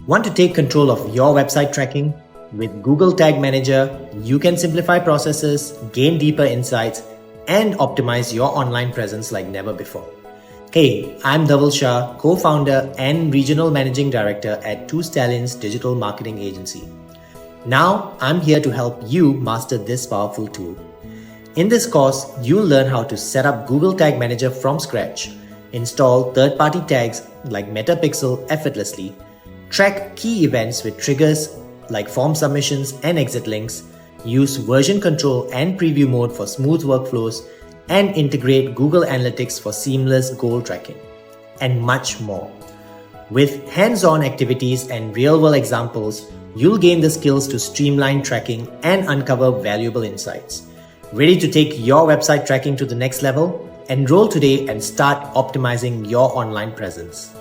Want to take control of your website tracking? With Google Tag Manager, you can simplify processes, gain deeper insights, and optimize your online presence like never before. Hey, I'm Dhawal Shah, co-founder and regional managing director at Two Stallions Digital Marketing Agency. Now, I'm here to help you master this powerful tool. In this course, you'll learn how to set up Google Tag Manager from scratch, install third-party tags like Metapixel effortlessly, track key events with triggers like form submissions and exit links, use version control and preview mode for smooth workflows, and integrate Google Analytics for seamless goal tracking, and much more. With hands-on activities and real-world examples, you'll gain the skills to streamline tracking and uncover valuable insights. Ready to take your website tracking to the next level? Enroll today and start optimizing your online presence.